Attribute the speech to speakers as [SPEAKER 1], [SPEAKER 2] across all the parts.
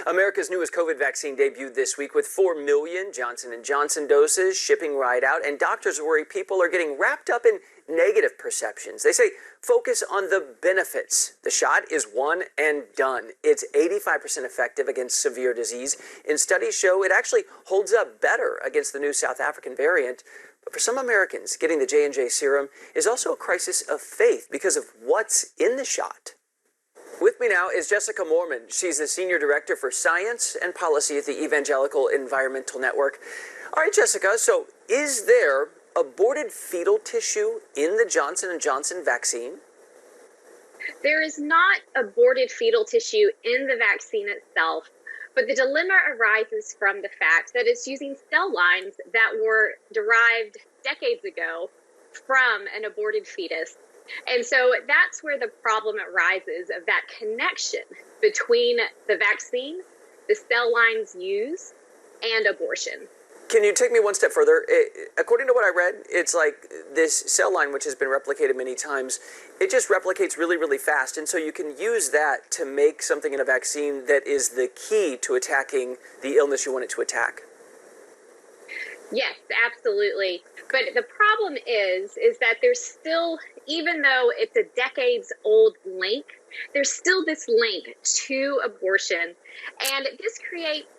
[SPEAKER 1] America's newest COVID vaccine debuted this week with 4 million Johnson & Johnson doses shipping right out, and doctors worry people are getting wrapped up in negative perceptions. They say focus on the benefits. The shot is one and done. It's 85% effective against severe disease, and studies show it actually holds up better against the new South African variant. But for some Americans, getting the J&J serum is also a crisis of faith because of what's in the shot. With me now is Jessica Moerman. She's the Senior Director for Science and Policy at the Evangelical Environmental Network. All right, Jessica, so is there aborted fetal tissue in the Johnson & Johnson vaccine?
[SPEAKER 2] There is not aborted fetal tissue in the vaccine itself, but the dilemma arises from the fact that it's using cell lines that were derived decades ago from an aborted fetus. And so that's where the problem arises of that connection between the vaccine, the cell lines used, and abortion.
[SPEAKER 1] Can you take me one step further? According to what I read, it's like this cell line, which has been replicated many times, it just replicates really, really fast. And so you can use that to make something in a vaccine that is the key to attacking the illness you want it to attack.
[SPEAKER 2] Yes, absolutely. But the problem is that there's still, even though it's a decades old link, there's still this link to abortion. And this creates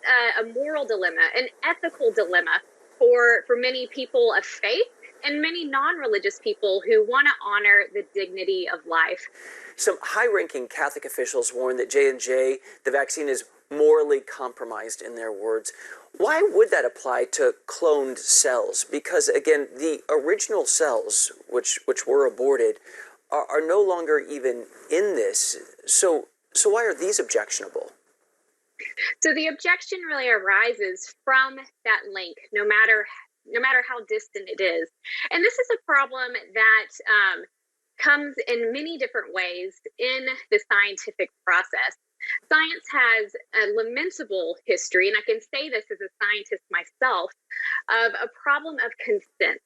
[SPEAKER 2] a moral dilemma, an ethical dilemma for many people of faith and many non-religious people who want to honor the dignity of life.
[SPEAKER 1] Some high-ranking Catholic officials warn that J&J, the vaccine, is morally compromised, in their words. Why would that apply to cloned cells? Because, again, the original cells, which were aborted, are no longer even in this. So why are these objectionable?
[SPEAKER 2] So the objection really arises from that link, no matter how distant it is. And this is a problem that comes in many different ways in the scientific process. Science has a lamentable history, and I can say this as a scientist myself, of a problem of consent,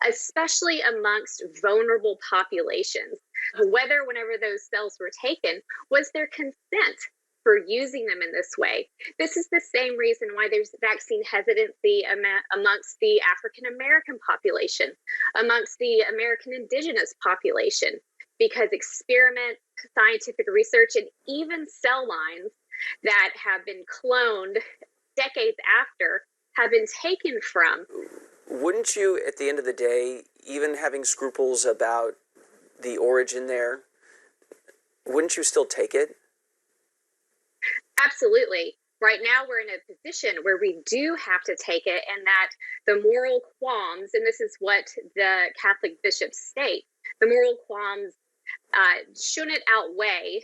[SPEAKER 2] especially amongst vulnerable populations. Whenever those cells were taken, was there consent for using them in this way? This is the same reason why there's vaccine hesitancy amongst the African American population, amongst the American indigenous population, because experiment, scientific research, and even cell lines that have been cloned decades after have been taken from.
[SPEAKER 1] Wouldn't you, at the end of the day, even having scruples about the origin there, wouldn't you still take it?
[SPEAKER 2] Absolutely. Right now, we're in a position where we do have to take it, and that the moral qualms, and this is what the Catholic bishops state, the moral qualms shouldn't outweigh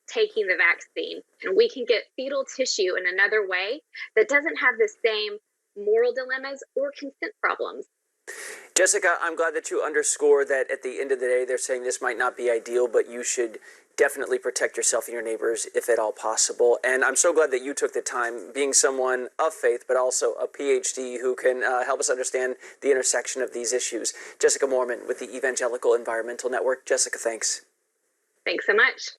[SPEAKER 2] taking the vaccine. And we can get fetal tissue in another way that doesn't have the same moral dilemmas or consent problems.
[SPEAKER 1] Jessica, I'm glad that you underscore that at the end of the day, they're saying this might not be ideal, but you should definitely protect yourself and your neighbors if at all possible. And I'm so glad that you took the time, being someone of faith, but also a PhD who can help us understand the intersection of these issues. Jessica Moerman with the Evangelical Environmental Network. Jessica, thanks.
[SPEAKER 2] Thanks so much.